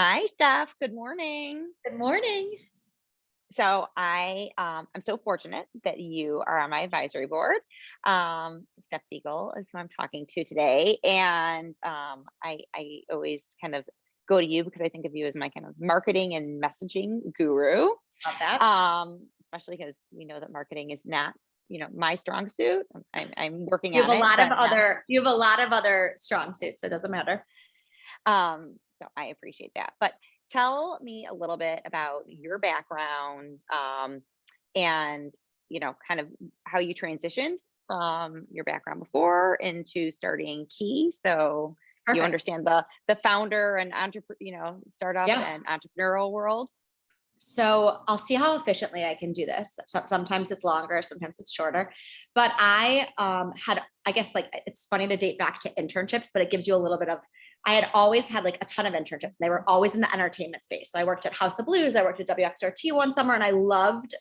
Hi, Steph. Good morning. Good morning. So I'm so fortunate that you are on my advisory board. Steph Biegel is who I'm talking to today, and I always kind of go to you because I think of you as my kind of marketing and messaging guru. Love that. Especially because we know that marketing is not my strong suit. I'm working You have on a it, lot of but not. other strong suits, so it doesn't matter. So I appreciate that. But tell me a little bit about your background, and kind of how you transitioned from your background before into starting Key. So you Perfect. understand the founder and startup Yeah. and entrepreneurial world. So I'll see how efficiently I can do this. Sometimes it's longer, sometimes it's shorter. But I guess like it's funny to date back to internships, but it gives you a little bit of, I had always had like a ton of internships and they were always in the entertainment space. So I worked at House of Blues, I worked at WXRT one summer and I loved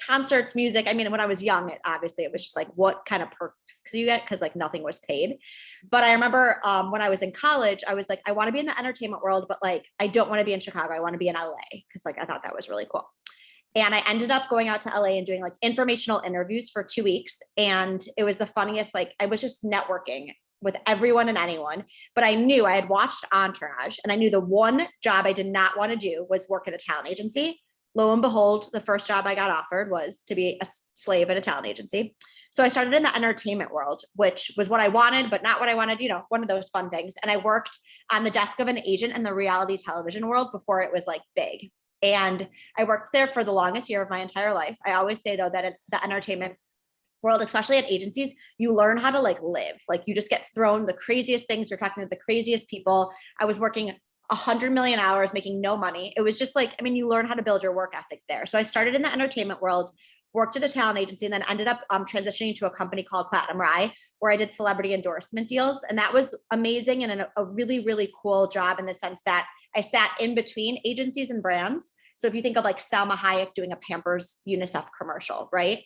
concerts, music. I mean, when I was young, it was just like, what kind of perks could you get? Cause like nothing was paid. But I remember when I was in college, I was like, I want to be in the entertainment world, but like, I don't want to be in Chicago. I want to be in LA. Cause like, I thought that was really cool. And I ended up going out to LA and doing like informational interviews for 2 weeks. And it was the funniest, like I was just networking with everyone and anyone, but I knew I had watched Entourage and I knew the one job I did not want to do was work at a talent agency. Lo and behold, the first job I got offered was to be a slave at a talent agency. So I started in the entertainment world, which was what I wanted, but not what I wanted, one of those fun things. And I worked on the desk of an agent in the reality television world before it was like big. And I worked there for the longest year of my entire life. I always say though that the entertainment world, especially at agencies, you learn how to like live. Like you just get thrown the craziest things. You're talking to the craziest people. I was working 100 million hours making no money. It was just like, I mean, you learn how to build your work ethic there. So I started in the entertainment world, worked at a talent agency, and then ended up transitioning to a company called Platinum Rye, where I did celebrity endorsement deals. And that was amazing and a really, really cool job in the sense that I sat in between agencies and brands. So if you think of like Salma Hayek doing a Pampers UNICEF commercial, right?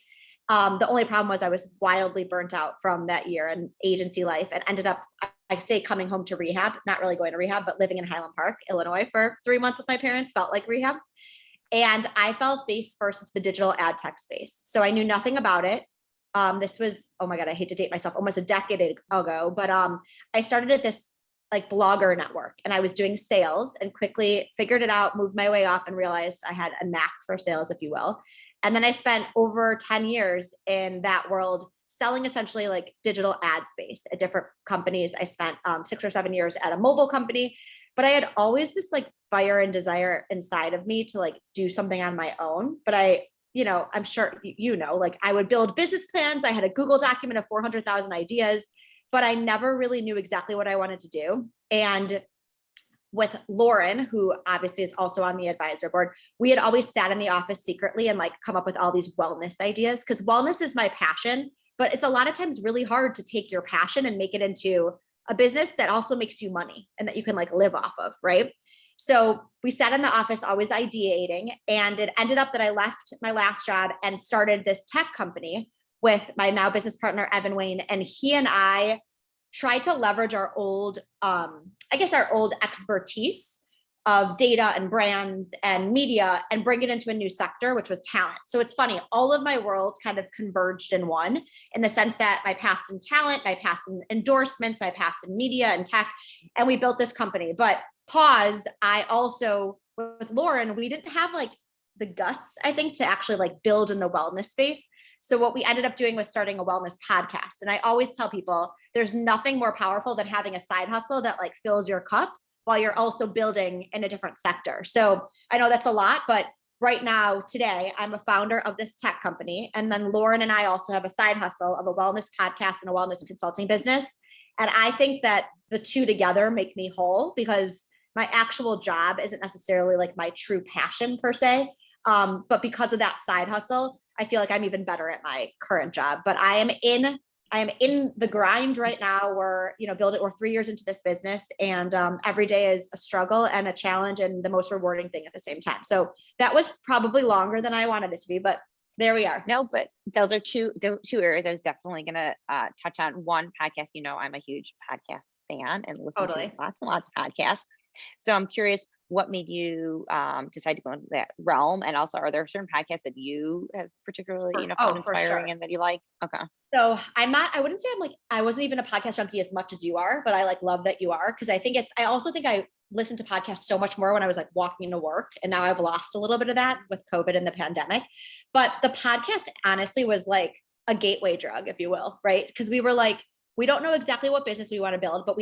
The only problem was I was wildly burnt out from that year and agency life and ended up, I say coming home to rehab, not really going to rehab, but living in Highland Park, Illinois for 3 months with my parents felt like rehab. And I fell face first into the digital ad tech space. So I knew nothing about it. This was, oh my God, I hate to date myself, almost a decade ago, but I started at this like blogger network and I was doing sales and quickly figured it out, moved my way up and realized I had a knack for sales, if you will. And then I spent over 10 years in that world selling essentially like digital ad space at different companies. I spent 6 or 7 years at a mobile company, but I had always this like fire and desire inside of me to like do something on my own. But I'm sure like I would build business plans. I had a Google document of 400,000 ideas, but I never really knew exactly what I wanted to do. And with Lauren, who obviously is also on the advisor board, we had always sat in the office secretly and like come up with all these wellness ideas because wellness is my passion, but it's a lot of times really hard to take your passion and make it into a business that also makes you money and that you can like live off of, right? So we sat in the office always ideating, and it ended up that I left my last job and started this tech company with my now business partner, Evan Wayne, and he and I try to leverage our old, our old expertise of data and brands and media and bring it into a new sector, which was talent. So it's funny, all of my worlds kind of converged in one, in the sense that my past in talent, my past in endorsements, my past in media and tech, and we built this company. But pause, I also, with Lauren, we didn't have like the guts, I think, to actually like build in the wellness space. So what we ended up doing was starting a wellness podcast. And I always tell people there's nothing more powerful than having a side hustle that like fills your cup while you're also building in a different sector. So I know that's a lot, but right now, today, I'm a founder of this tech company. And then Lauren and I also have a side hustle of a wellness podcast and a wellness consulting business. And I think that the two together make me whole because my actual job isn't necessarily like my true passion per se. But because of that side hustle, I feel like I'm even better at my current job. But I am in the grind right now. We're 3 years into this business, and every day is a struggle and a challenge and the most rewarding thing at the same time. So that was probably longer than I wanted it to be, but there we are. No, but those are two areas I was definitely going to touch on. One, podcast. I'm a huge podcast fan and listen to Totally. lots and lots of podcasts. So I'm curious, what made you decide to go into that realm? And also, are there certain podcasts that you have particularly, found Oh, for inspiring sure. and that you like? Okay. So I wouldn't say I wasn't even a podcast junkie as much as you are, but I like love that you are. Cause I also think I listened to podcasts so much more when I was like walking into work. And now I've lost a little bit of that with COVID and the pandemic. But the podcast honestly was like a gateway drug, if you will, right? Cause we were like, we don't know exactly what business we want to build, but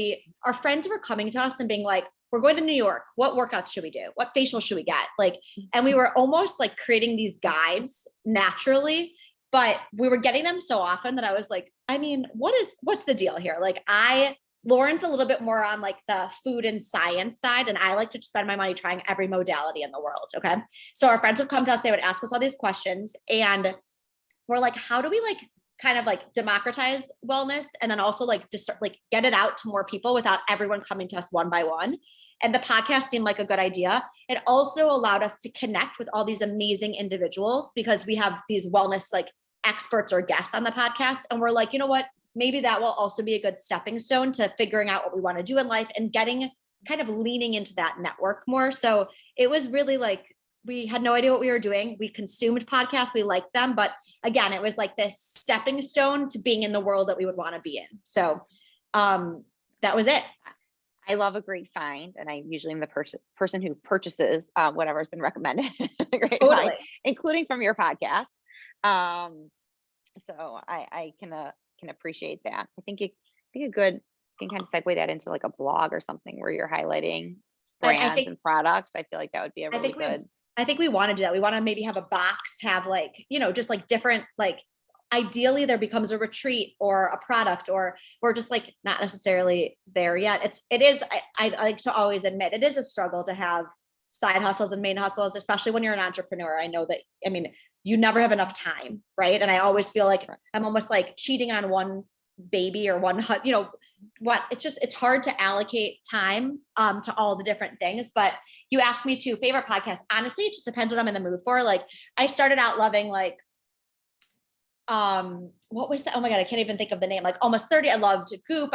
our friends were coming to us and being like, we're going to New York. What workouts should we do? What facial should we get? Like, and we were almost like creating these guides naturally, but we were getting them so often that I was like, I mean, what's the deal here? Like Lauren's a little bit more on like the food and science side. And I like to spend my money trying every modality in the world. Okay. So our friends would come to us, they would ask us all these questions, and we're like, how do we like kind of like democratize wellness and then also like just like get it out to more people without everyone coming to us one by one. And the podcast seemed like a good idea. It also allowed us to connect with all these amazing individuals because we have these wellness like experts or guests on the podcast. And we're like, you know what, maybe that will also be a good stepping stone to figuring out what we want to do in life and getting kind of leaning into that network more. So it was really like, we had no idea what we were doing. We consumed podcasts, we liked them, but again, it was like this stepping stone to being in the world that we would want to be in. So that was it. I love a great find, and I usually am the person who purchases whatever's been recommended. A great find, Totally. including from your podcast. So I can appreciate that. I think a good can kind of segue that into like a blog or something where you're highlighting I brands think and products. I feel like that would be a I really think we good. I think we want to do that. We want to maybe have a box, have like, just like different, like ideally there becomes a retreat or a product, or we're just like not necessarily there yet. I like to always admit it is a struggle to have side hustles and main hustles, especially when you're an entrepreneur. I know that, I mean, you never have enough time, right? And I always feel like I'm almost like cheating on one baby or one hut, it's hard to allocate time to all the different things. But you asked me to favorite podcast. Honestly, it just depends what I'm in the mood for. Like I started out loving like what was that? Oh my God, I can't even think of the name. Like Almost 30. I loved Goop.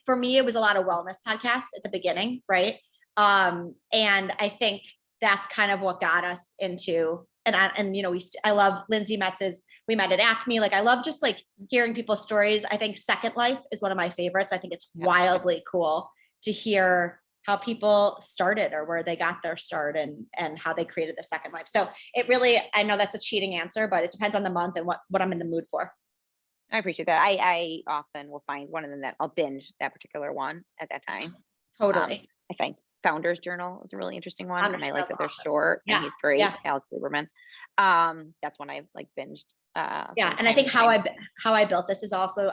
For me, it was a lot of wellness podcasts at the beginning, right? And I think that's kind of what got us into, I love Lindsay Metz's We Met at Acme. Like I love just like hearing people's stories. I think Second Life is one of my favorites. I think it's wildly cool to hear how people started or where they got their start and how they created the second life. So it really, I know that's a cheating answer, but it depends on the month and what I'm in the mood for. I appreciate that. I often will find one of them that I'll binge that particular one at that time. Totally. I think Founders Journal is a really interesting one, and I like that they're awesome. short. Yeah. And he's great, Yeah. Alex Lieberman. That's one I like binged. Yeah, and I think how I built this is also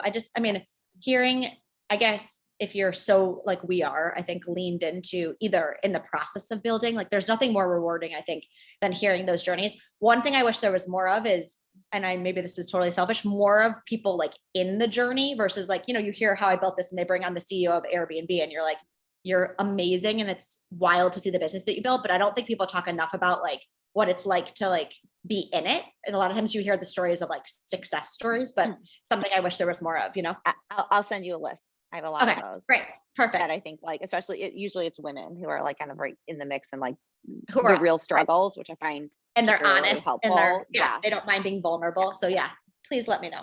hearing, I guess if you're so like we are, I think leaned into either in the process of building, like there's nothing more rewarding, I think, than hearing those journeys. One thing I wish there was more of is, maybe this is totally selfish, more of people like in the journey versus like, you hear how I built this and they bring on the CEO of Airbnb and you're like, you're amazing. And it's wild to see the business that you built, but I don't think people talk enough about like what it's like to like be in it. And a lot of times you hear the stories of like success stories, but something I wish there was more of, I'll send you a list. I have a lot of those. Great. Perfect. That I think like, especially usually it's women who are like kind of right in the mix and like Who the are real struggles, which I find and they're honest helpful. and they don't mind being vulnerable. So yeah, please let me know.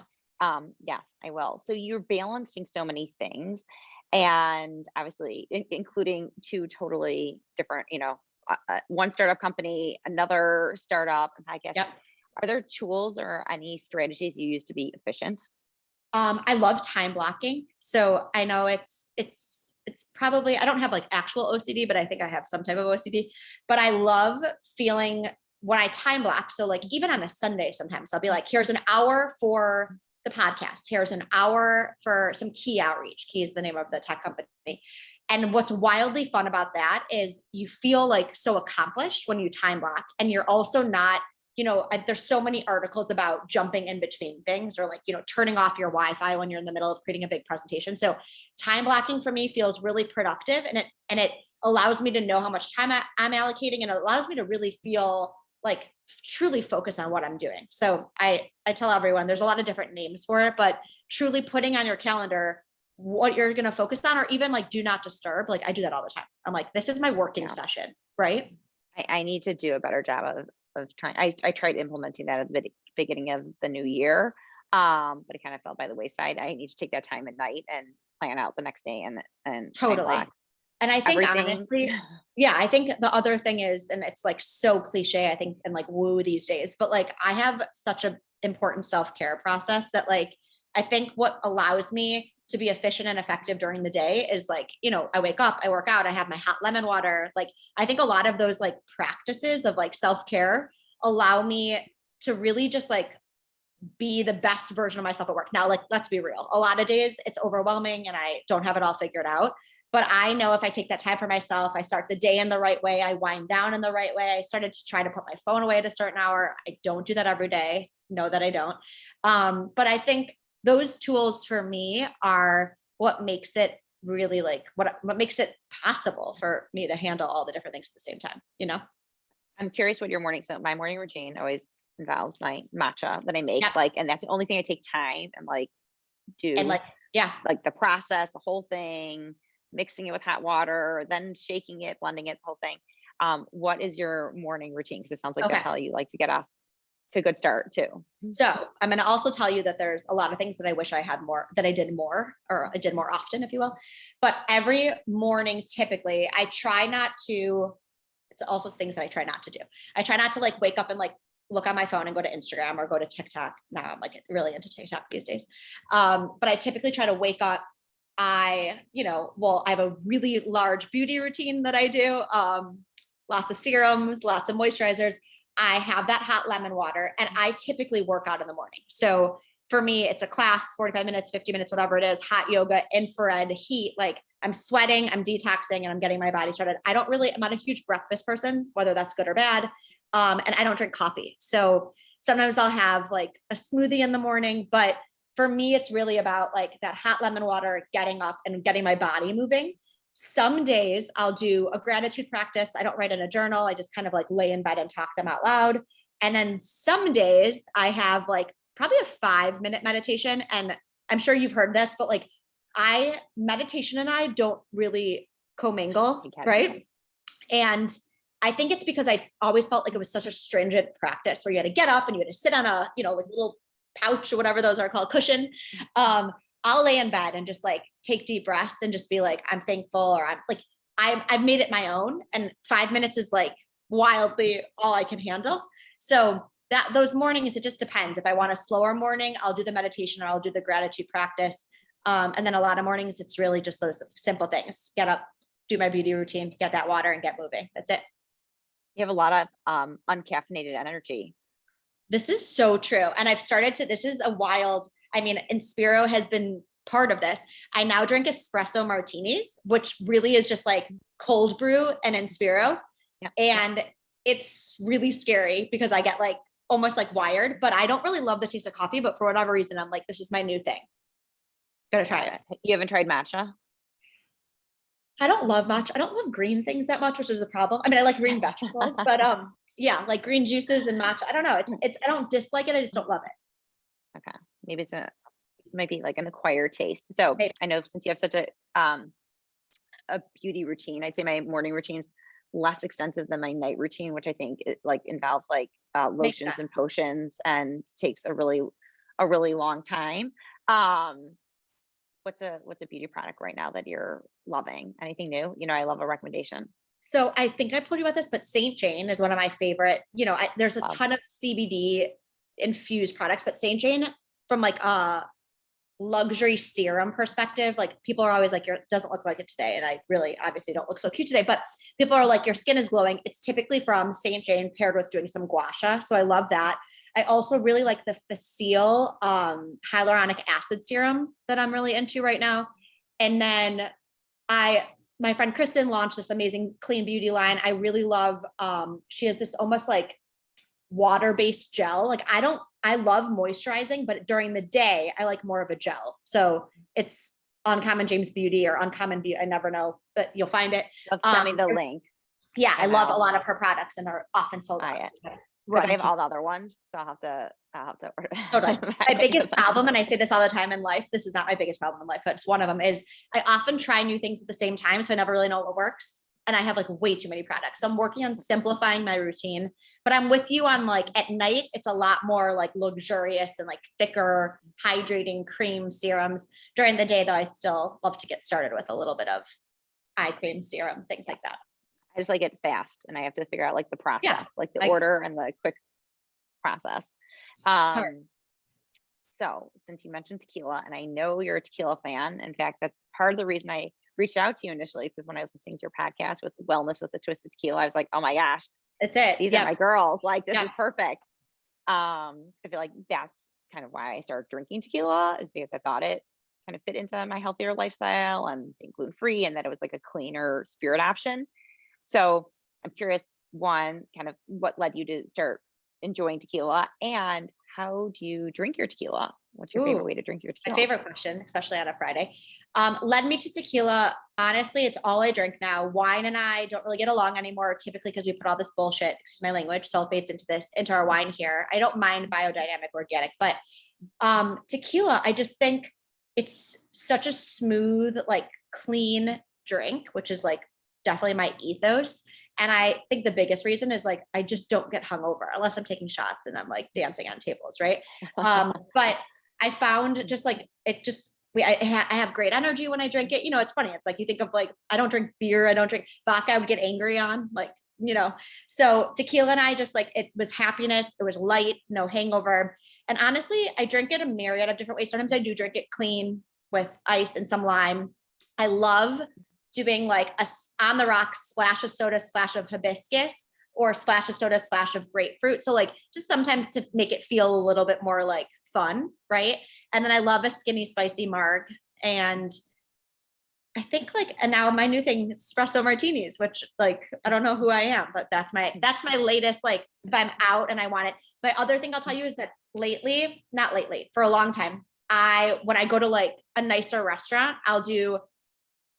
Yes, I will. So you're balancing so many things, and obviously including two totally different, one startup company, another startup and podcast. Yep. Are there tools or any strategies you use to be efficient? I love time blocking. So I know it's probably, I don't have like actual OCD, but I think I have some type of OCD, but I love feeling when I time block. So like even on a Sunday, sometimes I'll be like, here's an hour for the podcast. Here's an hour for some key outreach. Key is the name of the tech company. And what's wildly fun about that is you feel like so accomplished when you time block, and you're also not, there's so many articles about jumping in between things or like, turning off your Wi-Fi when you're in the middle of creating a big presentation. So time blocking for me feels really productive, and it allows me to know how much time I'm allocating, and it allows me to really feel like truly focus on what I'm doing. So I tell everyone there's a lot of different names for it, but truly putting on your calendar what you're going to focus on, or even like do not disturb. Like I do that all the time. I'm like, this is my working Yeah. session, right? I need to do a better job of trying. I tried implementing that at the beginning of the new year, but it kind of fell by the wayside. I need to take that time at night and plan out the next day and time block Totally. And I think everything. honestly, yeah, I think the other thing is, and it's like so cliche, I think, and like woo these days, but like I have such a important self-care process that like, I think what allows me to be efficient and effective during the day is like, you know, I wake up, I work out, I have my hot lemon water. Like, I think a lot of those like practices of like self-care allow me to really just like be the best version of myself at work. Now, like, let's be real. A lot of days it's overwhelming and I don't have it all figured out. But I know if I take that time for myself, I start the day in the right way, I wind down in the right way. I started to try to put my phone away at a certain hour. I don't do that every day. Know that I don't. But I think those tools for me are what makes it really like what makes it possible for me to handle all the different things at the same time, you know? I'm curious what your morning. So my morning routine always involves my matcha that I make, Yeah. like, and that's the only thing I take time and like And do, like, yeah. like the process, the whole thing, mixing it with hot water, then shaking it, blending it, the whole thing. What is your morning routine? Because it sounds like that's Okay. how you like to get off to a good start too. So I'm going to also tell you that there's a lot of things that I wish I had more, that I did more, or I did more often, if you will. But every morning, typically, I try not to, it's also things that I try not to do. I try not to like wake up and like look on my phone and go to Instagram or go to TikTok. Now I'm like really into TikTok these days. But I typically try to wake up. Well, I have a really large beauty routine that I do. Lots of serums, lots of moisturizers. I have that hot lemon water and I typically work out in the morning. So for me, it's a class, 45 minutes, 50 minutes, whatever it is, hot yoga, infrared heat. Like I'm sweating, I'm detoxing, and I'm getting my body started. I'm not a huge breakfast person, whether that's good or bad. And I don't drink coffee. So sometimes I'll have like a smoothie in the morning, but for me, it's really about like that hot lemon water, getting up and getting my body moving. Some days I'll do a gratitude practice. I don't write in a journal. I just kind of like lay in bed and talk them out loud. And then some days I have like probably a 5-minute meditation. And I'm sure you've heard this, but like meditation and I don't really commingle, right? And I think it's because I always felt like it was such a stringent practice where you had to get up and you had to sit on a, like little pouch or whatever those are called, cushion. I'll lay in bed and just like take deep breaths and just be like, I'm thankful, or I'm like, I've made it my own. And 5 minutes is like wildly all I can handle. So those mornings, it just depends. If I want a slower morning, I'll do the meditation or I'll do the gratitude practice. And then a lot of mornings, it's really just those simple things: get up, do my beauty routine, get that water, and get moving. That's it. You have a lot of uncaffeinated energy. This is so true. And this is a wild, Inspiro has been part of this. I now drink espresso martinis, which really is just like cold brew and Inspiro. Yeah. And it's really scary because I get like almost like wired, but I don't really love the taste of coffee, but for whatever reason, I'm like, this is my new thing. Gotta try it. You haven't tried matcha? I don't love matcha. I don't love green things that much, which is a problem. I like green vegetables, but yeah, like green juices and matcha. I don't know. It's I don't dislike it. I just don't love it. Okay. Maybe might be like an acquired taste. So Maybe. I know since you have such a beauty routine, I'd say my morning routine's less extensive than my night routine, which I think it like involves like lotions and potions and takes a really long time. What's a beauty product right now that you're loving? Anything new? I love a recommendation. So I think I've told you about this, but Saint Jane is one of my favorite. There's a ton of CBD infused products, but Saint Jane, from like a luxury serum perspective, like people are always like, it doesn't look like it today. And I really obviously don't look so cute today, but people are like, your skin is glowing. It's typically from Saint Jane paired with doing some gua sha. So I love that. I also really like the Facile hyaluronic acid serum that I'm really into right now. And then my friend Kristen launched this amazing clean beauty line. I really love, she has this almost like water-based gel. Like I love moisturizing, but during the day, I like more of a gel. So it's Uncommon James Beauty or Uncommon Beauty. I never know, but you'll find it. Send me the link. Yeah, I love a lot of her products and are often sold out. because I run have to. all the other ones, so I'll have to order Totally. them My back biggest because problem, and I say this all the time in life, this is not my biggest problem in life, but it's one of them, is I often try new things at the same time. So I never really know what works. And I have like way too many products. So I'm working on simplifying my routine, but I'm with you on like at night, it's a lot more like luxurious and like thicker, hydrating cream serums. During the day though, I still love to get started with a little bit of eye cream serum, things like that. I just like it fast, and I have to figure out like the Yeah. process, like the I, order and the quick process. it's hard. So since you mentioned tequila, and I know you're a tequila fan, in fact, that's part of the reason I reached out to you initially, because when I was listening to your podcast with Wellness with the Twisted Tequila, I was like, oh my gosh, It's it. these are my girls. Like, this Yep. is perfect. I feel like that's kind of why I started drinking tequila, is because I thought it kind of fit into my healthier lifestyle and being gluten free, and that it was like a cleaner spirit option. So I'm curious, one, kind of what led you to start enjoying tequila, and how do you drink your tequila? What's your favorite Ooh, way to drink your my tequila? favorite question, especially on a Friday. Led me to tequila. Honestly, it's all I drink now. Wine and I don't really get along anymore, typically because we put all this bullshit, excuse my language, sulfates into our wine here. I don't mind biodynamic organic, but tequila, I just think it's such a smooth, like clean drink, which is like definitely my ethos. And I think the biggest reason is like I just don't get hungover unless I'm taking shots and I'm like dancing on tables, right? But I found just like it just I have great energy when I drink it. You know, it's funny. It's like you think of like I don't drink beer, I don't drink vodka. I would get angry on like So tequila and I just like it was happiness. It was light, no hangover. And honestly, I drink it a myriad of different ways. Sometimes I do drink it clean with ice and some lime. I love doing like a on the rocks splash of soda, splash of hibiscus, or splash of soda, splash of grapefruit. So like just sometimes to make it feel a little bit more like fun, right? And then I love a skinny spicy marg. And I think like, and now my new thing is espresso martinis, which like I don't know who I am, but that's my latest. Like if I'm out and I want it. My other thing I'll tell you is that not lately, for a long time, when I go to like a nicer restaurant, I'll do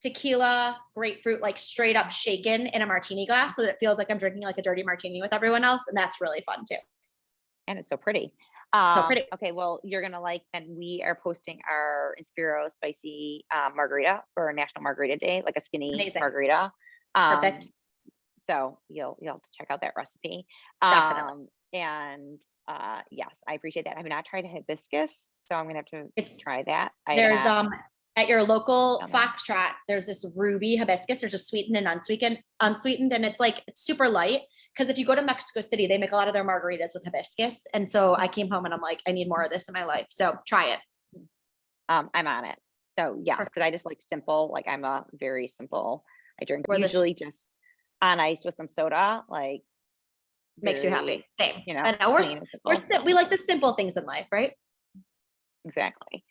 tequila, grapefruit, like straight up shaken in a martini glass so that it feels like I'm drinking like a dirty martini with everyone else. And that's really fun too. And it's so pretty. So pretty. Okay, well, you're gonna like, and we are posting our Inspiro spicy margarita for National Margarita Day, like a skinny Amazing. margarita. Perfect. So you'll have to check out that recipe. Definitely. And yes, I appreciate that. I have not tried hibiscus, so I'm gonna have to It's try that. There's at your local Okay. Foxtrot, there's this ruby hibiscus. There's a sweetened and unsweetened, and it's like it's super light. Because if you go to Mexico City, they make a lot of their margaritas with hibiscus. And so I came home and I'm like, I need more of this in my life. So try it. I'm on it. So yes, because I just like simple. Like I'm a very simple. I drink usually just on ice with some soda. Like makes you happy. Same. You know, I know we like the simple things in life, right? Exactly.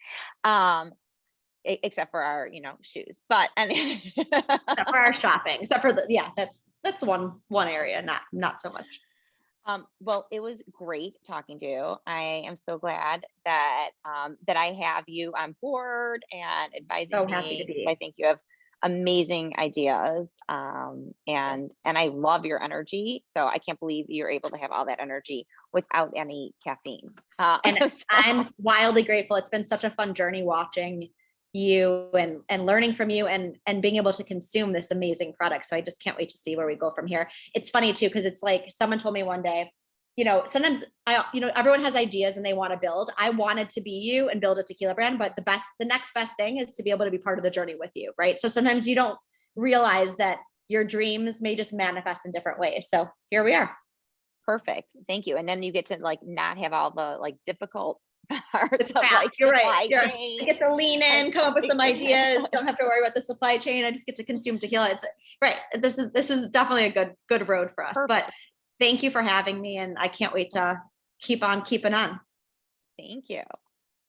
Except for our, shoes, but except for our shopping, except for that's one area, not so much. Well, it was great talking to you. I am so glad that I have you on board and advising So me. happy to be. I think you have amazing ideas, and I love your energy. So I can't believe you're able to have all that energy without any caffeine. And I'm wildly grateful. It's been such a fun journey watching you and learning from you and being able to consume this amazing product. So I just can't wait to see where we go from here. It's funny too, because it's like someone told me one day, sometimes everyone has ideas and they want to build. I wanted to be you and build a tequila brand, but the next best thing is to be able to be part of the journey with you, right? So sometimes you don't realize that your dreams may just manifest in different ways. So here we are. Perfect. Thank you. And then you get to like not have all the like difficult parts of like you're supply right. chain. I get to lean in, come up with some ideas. Don't have to worry about the supply chain. I just get to consume tequila. It's right. This is definitely a good road for us. Perfect. But thank you for having me, and I can't wait to keep on keeping on. Thank you.